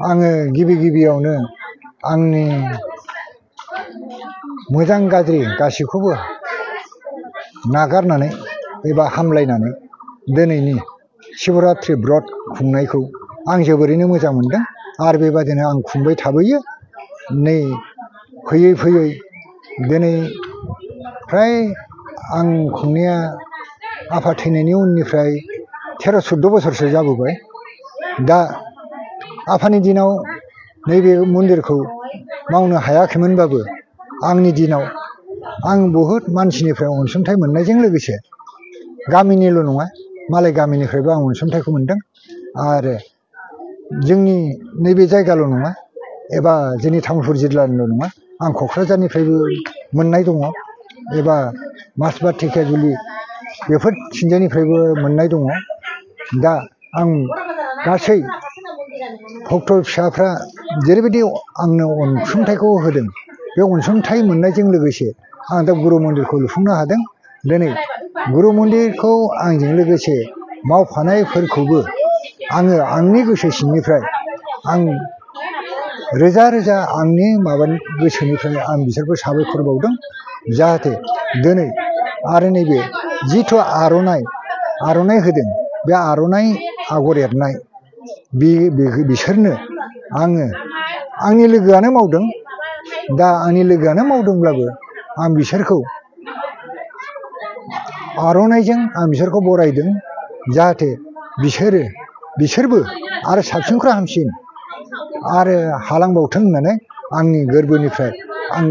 आङो गिबियावनो आंनि मोजां गाज्रि गासैखौबो नागारनानै एबा हामलायनानै दिनैनि शिवरात्रि ब्रत खुंनायखौ आं जोबोरैनो मोजां मोनदों आरो बेबादिनो आं खुंबाय थाबोयो। नै फैयै दिनै फ्राय आं खुंनाया आफा थैनायनि उननिफ्राय 13-14 बोसोरसो जाबोबाय। दा आफानि दिनाव नैबे मन्दिरखौ मावनो हायाखैमोनबाबो आंनि दिनाव आं बहुद मानसिनिफ्राय अनसुंथाइ मोननायजों लोगोसे गामिनिल' नङा मालाय गामिनिफ्रायबो आं अनसुंथाइखौ मोनदों आरो जोंनि नैबे जायगाल' नङा एबा जोंनि तामुलपुर जिल्लानिल' नङा आं क'क्राझारनिफ्रायबो मोननाय दङ एबा माजबाद धेकियाजुलि बेफोर थिंजायनिफ्रायबो मोननाय दङ। दा आं गासै भक्त फिसाफ्रा जेरैबायदि आंनो अनसुंथाइखौ होदों बे अनसुंथाइ मोननायजों लोगोसे आं दा गुरु मन्दिरखौ लुफुंनो हादों। दिनै गुरु मन्दिरखौ आंजों लोगोसे मावफानायफोरखौबो आङो आंनि गोसो सिंनिफ्राय आं रोजा आंनि गोसोनिफ्राय आं बिसोरखौ साबायखर बावदों। जाहाथे दिनै आरो नैबे जिथु आर'नाइ होदों बे आर'नाइ आगर एरनाय बिसोरनो आङो आंनि लोगोआनो मावदों। दा आंनि लोगोआनो मावदोंब्लाबो आं बिसोरखौ आर'नाइजों आं बिसोरखौ बरायदों। जाहाथे बिसोरबो आरो साबसिननिख्रुइ हामसिन आरो हालांबावथों होननानै आंनि गोरबोनिफ्राय आं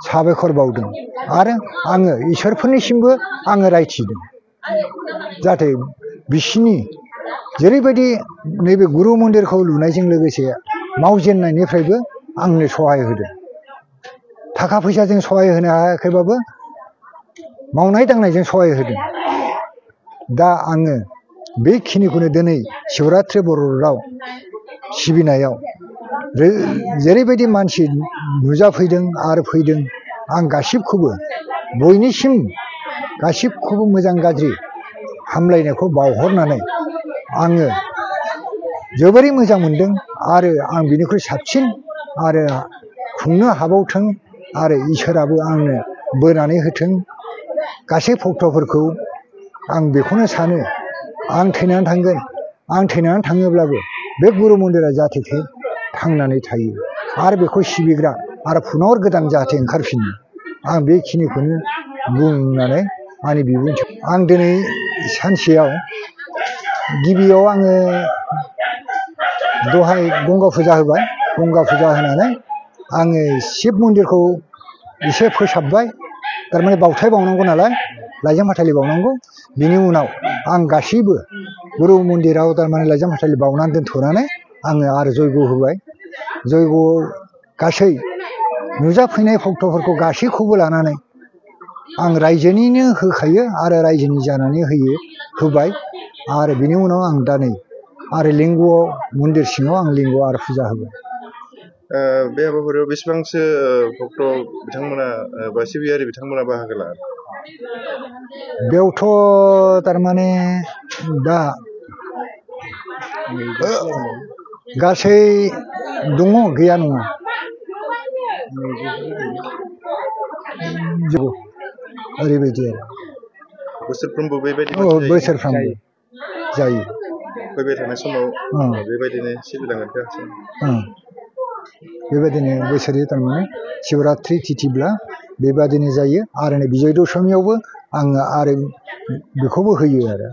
साबायखर बावदों आरो आङो इसोरफोरनिसिमबो आङो रायथिदों। जाहाथे बिसिनि जेरैबायदि नैबे गुरु मन्दिरखौ लुनायजों लोगोसे मावजेननायनिफ्रायबो आंनो सहाय होदों। थाखा फैसाजों सहाय होनो हायाखैबाबो मावनाय दांनायजों सहाय होदों। दा आङो बेखिनिखौनो दिनै शिवरात्रि ब्रतआव सिबिनायाव जेरैबायदि मानसि नुजाफैदों आरो फैदों आं गासिबखौबो बयनिसिम गासिबखौबो मोजां गाज्रि हामलायनायखौ बावहरनानै आङो जोबोरै मोजां मोनदों आरो आं बिनिख्रुइ साबसिन आरो खुंनो हाबावथों आरो इसोराबो आंनो बोनानै होथों गासै भक्तफोरखौ। आं बेखौनो सानो आं थैनानै थांगोन। आं थैनानै थाङोब्लाबो बे गुरु मन्दिरा जाहाथे थांनानै थायो आरो बेखौ सिबिग्रा आरो पुनर गोदान जाहाथे ओंखारफिनो। आं बेखिनिखौनो बुंनानै आंनि बिबुंथि आं दिनै सानसेयाव गिबियाव आङो दहाय गंगा फुजा होबाय। गंगा फुजा होनानै आङो शिब मन्दिरखौ एसे फोसाबबाय। थारमाने बावथाय बावनांगौ नालाय लाइजाम फाथालि बावनांगौ। बिनि उनाव आं गासैबो गुरु मन्दिराव थारमाने लाइजाम फाथालि बावनानै दोनथ'नानै आङो आरो जयग' होबाय। जयग' गासै नुजाफैनाय भक्तफोरखौ गासैखौबो लानानै आं रायजोनिनो होखायो आरो रायजोनि जानानै होबाय आरो बिनि उनाव आं दा नै आरो लिंग'आव मन्दिर सिङाव आं लिंग'आव आरो फुजा होबाय। बे हाबाफारियाव बेसेबांसो भक्त बिथांमोना बा सिबियारि बिथांमोना बाहागो लादों? बेयावथ' थारमाने दा गासै दङ गैया नङा ओरैबायदि आरो बोसोरफ्रोमबो बेबायदि बोसोरफ्रोमबो जायो। फैबाय थानाय समाव बेबायदिनो सिबिलांगोनखौ बेबायदिनो बोसोरै थारमाने शिवरात्रि तिथिब्ला बेबादिनो जायो आरो नै बिजय दशमियावबो आङो आरो बेखौबो होयो आरो।